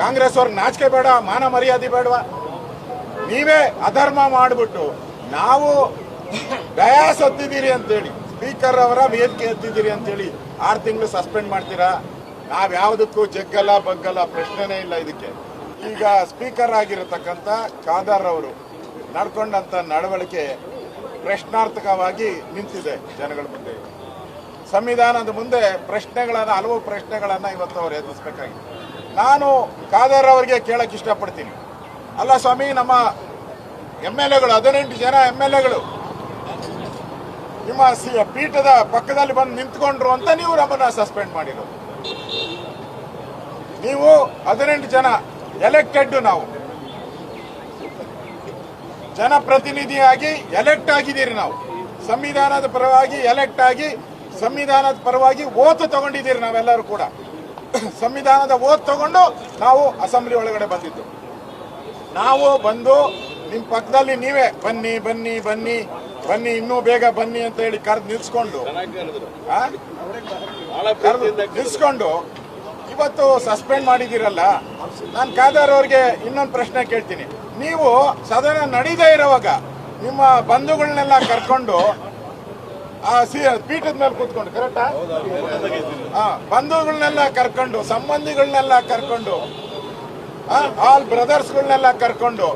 ಕಾಂಗ್ರೆಸ್ ಅವ್ರಿಗೆ ನಾಚಿಕೆ ಬೇಡ, ಮಾನ ಮರ್ಯಾದೆ ಬೇಡವಾ? ನೀವೇ ಅಧರ್ಮ ಮಾಡಿಬಿಟ್ಟು ನಾವು ಡಯಾಸ್ ಹತ್ತಿದ್ದೀರಿ ಅಂತೇಳಿ, ಸ್ಪೀಕರ್ ಅವರ ವೇದಿಕೆ ಹತ್ತಿದ್ದೀರಿ ಅಂತೇಳಿ 6 ತಿಂಗಳು ಸಸ್ಪೆಂಡ್ ಮಾಡ್ತೀರಾ? ನಾವ್ ಯಾವುದಕ್ಕೂ ಜಗ್ಗಲ್ಲ ಬಗ್ಗಲ್ಲ, ಪ್ರಶ್ನೆನೇ ಇಲ್ಲ ಇದಕ್ಕೆ. ಈಗ ಸ್ಪೀಕರ್ ಆಗಿರತಕ್ಕಂಥ ಖಾದರ್ ಅವರು ನಡ್ಕೊಂಡಂತ ನಡವಳಿಕೆ ಪ್ರಶ್ನಾರ್ಥಕವಾಗಿ ನಿಂತಿದೆ ಜನಗಳ ಮುಂದೆ. ಸಂವಿಧಾನದ ಮುಂದೆ ಪ್ರಶ್ನೆಗಳನ್ನ, ಹಲವು ಪ್ರಶ್ನೆಗಳನ್ನ ಇವತ್ತು ಅವರು ಎದುರಿಸಬೇಕಾಗಿದೆ. ನಾನು ಖಾದರ್ ಅವರಿಗೆ ಕೇಳಕ್ ಇಷ್ಟಪಡ್ತೀನಿ, ಅಲ್ಲ ಸ್ವಾಮಿ, ನಮ್ಮ MLAಗಳು 18 ಜನ MLAಗಳು ನಿಮ್ಮ ಪೀಠದ ಪಕ್ಕದಲ್ಲಿ ಬಂದು ನಿಂತ್ಕೊಂಡ್ರು ಅಂತ ನೀವು ನಮ್ಮನ್ನ ಸಸ್ಪೆಂಡ್ ಮಾಡಿರೋದು. ನೀವು 18 ಜನ ಎಲೆಕ್ಟೆಡ್, ನಾವು ಜನಪ್ರತಿನಿಧಿಯಾಗಿ ಎಲೆಕ್ಟ್ ಆಗಿದ್ದೀರಿ. ನಾವು ಸಂವಿಧಾನದ ಪರವಾಗಿ ಎಲೆಕ್ಟ್ ಆಗಿ ಸಂವಿಧಾನದ ಪರವಾಗಿ ಓತು ತಗೊಂಡಿದ್ದೀರಿ. ನಾವೆಲ್ಲರೂ ಕೂಡ ಸಂವಿಧಾನದ ಓತ್ ತಗೊಂಡು ನಾವು ಅಸೆಂಬ್ಲಿ ಒಳಗಡೆ ಬಂದಿದ್ದು. ನಾವು ಬಂದು ನಿಮ್ಮ ಪಕ್ಕದಲ್ಲಿ ನೀವೇ ಬನ್ನಿ ಬನ್ನಿ ಬನ್ನಿ ಬನ್ನಿ ಇನ್ನೂ ಬೇಗ ಬನ್ನಿ ಅಂತ ಹೇಳಿ ಕರೆದು ನಿಲ್ಸ್ಕೊಂಡು ಇವತ್ತು ಸಸ್ಪೆಂಡ್ ಮಾಡಿದಿರಲ್ಲ. ನಾನು ಖಾದರ್ ಅವ್ರಿಗೆ ಇನ್ನೊಂದು ಪ್ರಶ್ನೆ ಕೇಳ್ತೀನಿ. ನೀವು ಸದನ ನಡೀದೇ ಇರೋವಾಗ ನಿಮ್ಮ ಬಂಧುಗಳನ್ನೆಲ್ಲ ಕರ್ಕೊಂಡು ಪೀಠದ ಮೇಲೆ ಕೂತ್ಕೊಂಡು, ಕರೆಕ್ಟಾ? ಬಂಧುಗಳನ್ನೆಲ್ಲ ಕರ್ಕೊಂಡು, ಸಂಬಂಧಿಗಳನ್ನೆಲ್ಲ ಕರ್ಕೊಂಡು, ಆಲ್ ಬ್ರದರ್ಸ್ಗಳನ್ನೆಲ್ಲ ಕರ್ಕೊಂಡು,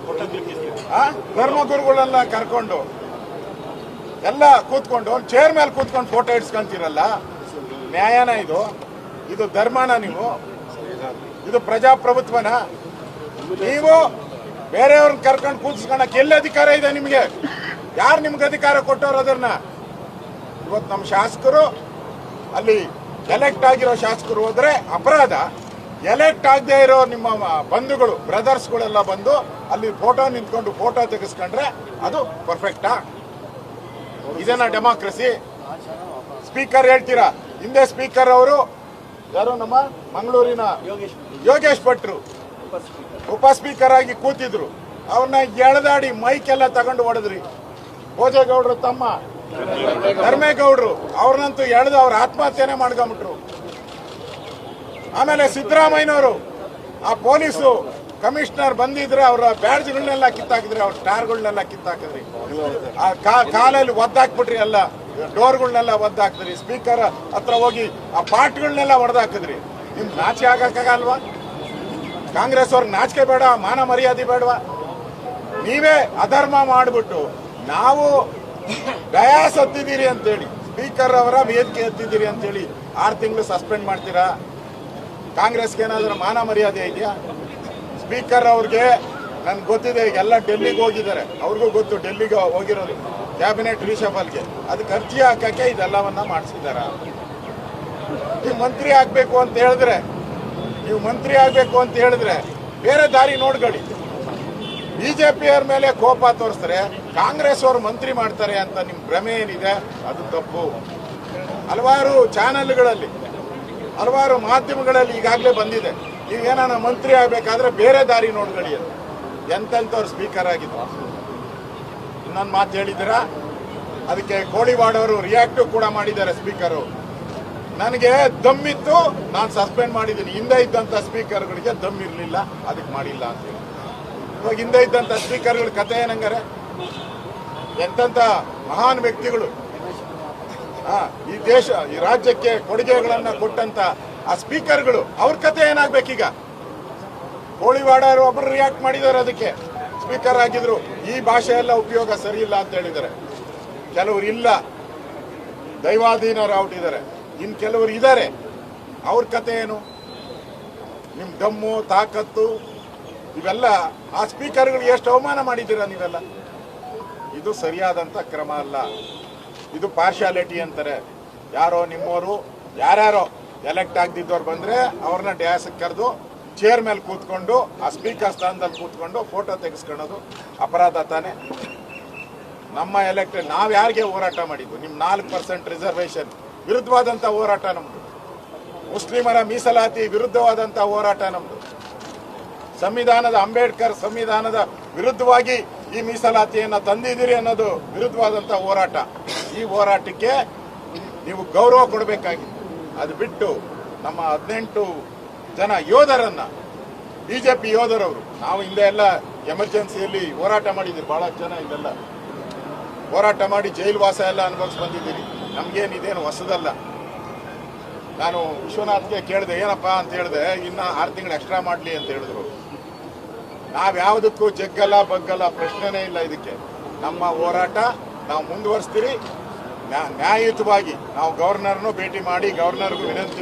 ಧರ್ಮಗುರುಗಳನ್ನೆಲ್ಲ ಕರ್ಕೊಂಡು ಎಲ್ಲ ಕೂತ್ಕೊಂಡು ಚೇರ್ ಮೇಲೆ ಕೂತ್ಕೊಂಡು ಫೋಟೋ ಇಡ್ಸ್ಕೊಂತೀರಲ್ಲ, ನ್ಯಾಯನ ಇದು? ಇದು ಧರ್ಮನ? ನೀವು ಇದು ಪ್ರಜಾಪ್ರಭುತ್ವನ? ನೀವು ಬೇರೆಯವ್ರನ್ನ ಕರ್ಕೊಂಡು ಕೂತ್ಸ್ಕೊಳಕ್ ಎಲ್ಲಿ ಅಧಿಕಾರ ಇದೆ ನಿಮ್ಗೆ? ಯಾರು ನಿಮ್ಗೆ ಅಧಿಕಾರ ಕೊಟ್ಟವ್ರು ಅದನ್ನ? ಇವತ್ತು ನಮ್ಮ ಶಾಸಕರು ಅಲ್ಲಿ ಎಲೆಕ್ಟ್ ಆಗಿರೋ ಶಾಸಕರು ಹೋದ್ರೆ ಅಪರಾಧ, ಎಲೆಕ್ಟ್ ಆಗದೆ ಇರೋ ನಿಮ್ಮ ಬಂಧುಗಳು ಬ್ರದರ್ಸ್ಗಳೆಲ್ಲ ಬಂದು ಅಲ್ಲಿ ಫೋಟೋ ನಿಂತ್ಕೊಂಡು ಫೋಟೋ ತೆಗೆಸ್ಕೊಂಡ್ರೆ ಅದು ಪರ್ಫೆಕ್ಟಾ? ಇದೇನಾ ಡೆಮಾಕ್ರಸಿ? ಸ್ಪೀಕರ್ ಹೇಳ್ತೀರಾ, ಹಿಂದೆ ಸ್ಪೀಕರ್ ಅವರು ಯಾರು ನಮ್ಮ ಮಂಗಳೂರಿನ ಯೋಗೇಶ್ ಭಟ್ರು ಉಪ ಸ್ಪೀಕರ್ ಆಗಿ ಕೂತಿದ್ರು. ಅವ್ರನ್ನ ಎಳೆದಾಡಿ ಮೈಕ್ ಎಲ್ಲ ತಗೊಂಡು ಹೊಡೆದ್ರಿ. ಭೋಜೇಗೌಡರು ತಮ್ಮ ಧರ್ಮೇಗೌಡರು ಅವ್ರನ್ನಂತೂ ಎಳೆದು ಅವ್ರ ಆತ್ಮಹತ್ಯೆನೆ ಮಾಡ್ಕೊಂಬಿಟ್ರು. ಆಮೇಲೆ ಸಿದ್ದರಾಮಯ್ಯನವರು ಆ ಪೊಲೀಸು ಕಮಿಷನರ್ ಬಂದಿದ್ರೆ ಅವರ ಬ್ಯಾಡ್ಜ್ಗಳನ್ನೆಲ್ಲ ಕಿತ್ತಾಕಿದ್ರಿ, ಅವ್ರ ಸ್ಟಾರ್ಗಳನ್ನೆಲ್ಲ ಕಿತ್ತಾಕಿದ್ರಿ, ಕಾಲಲ್ಲಿ ಒದ್ದಾಕ್ಬಿಟ್ರಿ, ಎಲ್ಲ ಡೋರ್ಗಳನ್ನೆಲ್ಲ ಒದ್ದಾಕಿದ್ರಿ, ಸ್ಪೀಕರ್ ಹತ್ರ ಹೋಗಿ ಆ ಪಾಟ್ಗಳನ್ನೆಲ್ಲ ಹೊಡೆದಾಕಿದ್ರಿ. ನಿಮ್ ನಾಚಿಕೆ ಆಗಕ್ಕಾಗಲ್ವಾ? ಕಾಂಗ್ರೆಸ್ ಅವ್ರಿಗೆ ನಾಚಿಕೆ ಬೇಡ, ಮಾನ ಮರ್ಯಾದೆ ಬೇಡವಾ? ನೀವೇ ಅಧರ್ಮ ಮಾಡಿಬಿಟ್ಟು ನಾವು ಡಯಾಸ್ ಹತ್ತಿದ್ದೀರಿ ಅಂತೇಳಿ, ಸ್ಪೀಕರ್ ಅವರ ವೇದಿಕೆ ಹತ್ತಿದ್ದೀರಿ ಅಂತೇಳಿ 6 ತಿಂಗಳು ಸಸ್ಪೆಂಡ್ ಮಾಡ್ತೀರಾ? ಕಾಂಗ್ರೆಸ್ಗೆ ಏನಾದರೂ ಮಾನ ಮರ್ಯಾದೆ ಇದೆಯಾ? ಸ್ಪೀಕರ್ ಅವ್ರಿಗೆ ನನ್ಗೆ ಗೊತ್ತಿದೆ, ಎಲ್ಲ ಡೆಲ್ಲಿಗೆ ಹೋಗಿದ್ದಾರೆ, ಅವ್ರಿಗೂ ಗೊತ್ತು ಡೆಲ್ಲಿಗೆ ಹೋಗಿರೋದು ಕ್ಯಾಬಿನೆಟ್ ರಿಷಫಲ್ಗೆ. ಅದಕ್ಕೆ ಅರ್ಜಿ ಹಾಕಕ್ಕೆ ಇದೆಲ್ಲವನ್ನ ಮಾಡಿಸಿದಾರ. ನೀವು ಮಂತ್ರಿ ಆಗ್ಬೇಕು ಅಂತ ಹೇಳಿದ್ರೆ ಬೇರೆ ದಾರಿ ನೋಡ್ಕೊಳ್ಳಿ. ಬಿಜೆಪಿಯವ್ರ ಮೇಲೆ ಕೋಪ ತೋರಿಸ್ತಾರೆ, ಕಾಂಗ್ರೆಸ್ ಅವರು ಮಂತ್ರಿ ಮಾಡ್ತಾರೆ ಅಂತ ನಿಮ್ ಭ್ರಮೆ ಏನಿದೆ ಅದು ತಪ್ಪು. ಹಲವಾರು ಚಾನೆಲ್ಗಳಲ್ಲಿ, ಹಲವಾರು ಮಾಧ್ಯಮಗಳಲ್ಲಿ ಈಗಾಗಲೇ ಬಂದಿದೆ, ನೀವೇನ ಮಂತ್ರಿ ಆಗ್ಬೇಕಾದ್ರೆ ಬೇರೆ ದಾರಿ ನೋಡ್ಕೊಳ್ಳಿ ಅಂತ. ಎಂತೆಂಥವ್ರು ಸ್ಪೀಕರ್ ಆಗಿದ್ರು. ಇನ್ನೊಂದು ಮಾತು ಹೇಳಿದ್ದೀರಾ, ಅದಕ್ಕೆ ಕೋಳಿವಾಡ್ ಅವರು ರಿಯಾಕ್ಟ್ ಕೂಡ ಮಾಡಿದ್ದಾರೆ. ಸ್ಪೀಕರ್ ನನಗೆ ದಮ್ಮಿತ್ತು, ನಾನು ಸಸ್ಪೆಂಡ್ ಮಾಡಿದ್ದೀನಿ. ಹಿಂದೆ ಇದ್ದಂತ ಸ್ಪೀಕರ್ಗಳಿಗೆ ದಮ್ ಇರಲಿಲ್ಲ, ಅದಕ್ಕೆ ಮಾಡಿಲ್ಲ ಅಂತ ಹೇಳಿ. ಇವಾಗ ಹಿಂದೆ ಇದ್ದಂತ ಸ್ಪೀಕರ್ಗಳ ಕಥೆ ಏನಂಗಾರೆ? ಎಂತೆಂಥ ಮಹಾನ್ ವ್ಯಕ್ತಿಗಳು, ಈ ದೇಶ ಈ ರಾಜ್ಯಕ್ಕೆ ಕೊಡುಗೆಗಳನ್ನ ಕೊಟ್ಟಂತ ಆ ಸ್ಪೀಕರ್ಗಳು, ಅವ್ರ ಕಥೆ ಏನಾಗ್ಬೇಕೀಗ? ಕೋಳಿವಾಡ ಒಬ್ಬರು ರಿಯಾಕ್ಟ್ ಮಾಡಿದ್ದಾರೆ, ಅದಕ್ಕೆ ಸ್ಪೀಕರ್ ಆಗಿದ್ರು, ಈ ಭಾಷೆ ಎಲ್ಲ ಉಪಯೋಗ ಸರಿ ಇಲ್ಲ ಅಂತ ಹೇಳಿದ್ದಾರೆ. ಕೆಲವರು ಇಲ್ಲ, ದೈವಾಧೀನರು ಔಟಿದ್ದಾರೆ, ಇನ್ ಕೆಲವರು ಇದ್ದಾರೆ, ಅವ್ರ ಕಥೆ ಏನು? ನಿಮ್ ದಮ್ಮು ತಾಕತ್ತು ಇವೆಲ್ಲ ಆ ಸ್ಪೀಕರ್ಗಳಿಗೆ ಎಷ್ಟು ಅವಮಾನ ಮಾಡಿದ್ದೀರಾ ನೀವೆಲ್ಲ. ಇದು ಸರಿಯಾದಂತ ಕ್ರಮ ಅಲ್ಲ. ಇದು ಪಾರ್ಶಾಲಿಟಿ ಅಂತಾರೆ. ಯಾರೋ ನಿಮ್ಮವರು ಯಾರ್ಯಾರೋ ಎಲೆಕ್ಟ್ ಆಗದಿದ್ದವ್ರು ಬಂದ್ರೆ ಅವ್ರನ್ನ ಡ್ಯಾಸ್ ಕರೆದು ಚೇರ್ ಮೇಲೆ ಕೂತ್ಕೊಂಡು ಆ ಸ್ಪೀಕರ್ ಸ್ಥಾನದಲ್ಲಿ ಕೂತ್ಕೊಂಡು ಫೋಟೋ ತೆಗೆಸ್ಕೊಳ್ಳೋದು ಅಪರಾಧ ತಾನೆ? ನಮ್ಮ ಎಲೆಕ್ಟೆಡ್ ನಾವ್ ಯಾರಿಗೆ ಹೋರಾಟ ಮಾಡಿದ್ವು? ನಿಮ್ 4% ರಿಸರ್ವೇಶನ್ ವಿರುದ್ಧವಾದಂತ ಹೋರಾಟ ನಮ್ದು. ಮುಸ್ಲಿಮರ ಮೀಸಲಾತಿ ವಿರುದ್ಧವಾದಂತ ಹೋರಾಟ ನಮ್ದು. ಸಂವಿಧಾನದ ಅಂಬೇಡ್ಕರ್ ಸಂವಿಧಾನದ ವಿರುದ್ಧವಾಗಿ ಈ ಮೀಸಲಾತಿಯನ್ನ ತಂದಿದ್ದೀರಿ ಅನ್ನೋದು ವಿರುದ್ಧವಾದಂತ ಹೋರಾಟ. ಈ ಹೋರಾಟಕ್ಕೆ ನೀವು ಗೌರವ ಕೊಡಬೇಕಾಗಿತ್ತು. ಅದು ಬಿಟ್ಟು ನಮ್ಮ 18 ಜನ ಯೋಧರನ್ನ ಬಿಜೆಪಿ ಯೋಧರವರು. ನಾವು ಹಿಂದೆ ಎಲ್ಲ ಎಮರ್ಜೆನ್ಸಿಯಲ್ಲಿ ಹೋರಾಟ ಮಾಡಿದ್ದೀರಿ, ಬಹಳ ಜನ ಇದೆಲ್ಲ ಹೋರಾಟ ಮಾಡಿ ಜೈಲು ವಾಸ ಎಲ್ಲ ಅನುಭವಿಸಿ ಬಂದಿದ್ದೀರಿ. ನಮ್ಗೇನಿದೇನು ಹೊಸದಲ್ಲ. ನಾನು ವಿಶ್ವನಾಥ್ಗೆ ಕೇಳಿದೆ, ಏನಪ್ಪಾ ಅಂತ ಹೇಳಿದೆ, ಇನ್ನ 6 ತಿಂಗಳು ಎಕ್ಸ್ಟ್ರಾ ಮಾಡಲಿ ಅಂತ ಹೇಳಿದ್ರು. ನಾವ್ಯಾವುದಕ್ಕೂ ಜಗ್ಗಲ್ಲ ಬಗ್ಗಲ್ಲ, ಪ್ರಶ್ನೆನೇ ಇಲ್ಲ. ಇದಕ್ಕೆ ನಮ್ಮ ಹೋರಾಟ ನಾವು ಮುಂದುವರಿಸ್ತೀರಿ. ನ್ಯಾಯಯುತವಾಗಿ ನಾವು ಗವರ್ನರ್ನು ಭೇಟಿ ಮಾಡಿ ಗವರ್ನರ್ಗೂ ವಿನಂತಿ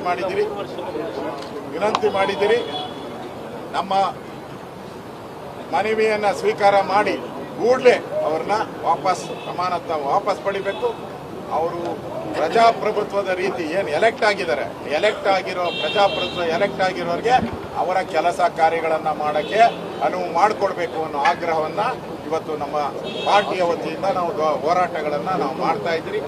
ಮಾಡಿದ್ದೀರಿ. ನಮ್ಮ ಮನವಿಯನ್ನ ಸ್ವೀಕಾರ ಮಾಡಿ ಕೂಡಲೇ ಅವ್ರನ್ನ ವಾಪಸ್ ಪಡಿಬೇಕು. ಅವರು ಪ್ರಜಾಪ್ರಭುತ್ವದ ರೀತಿ ಏನು ಎಲೆಕ್ಟ್ ಆಗಿರೋ ಪ್ರಜಾಪ್ರಭುತ್ವ ಎಲೆಕ್ಟ್ ಆಗಿರೋರಿಗೆ ಅವರ ಕೆಲಸ ಕಾರ್ಯಗಳನ್ನ ಮಾಡಕ್ಕೆ ಅನುವು ಮಾಡಿಕೊಡ್ಬೇಕು ಅನ್ನೋ ಆಗ್ರಹವನ್ನ ಇವತ್ತು ನಮ್ಮ ಪಾರ್ಟಿಯ ವತಿಯಿಂದ ನಾವು ಹೋರಾಟಗಳನ್ನ ನಾವು ಮಾಡ್ತಾ ಇದ್ದೀರಿ.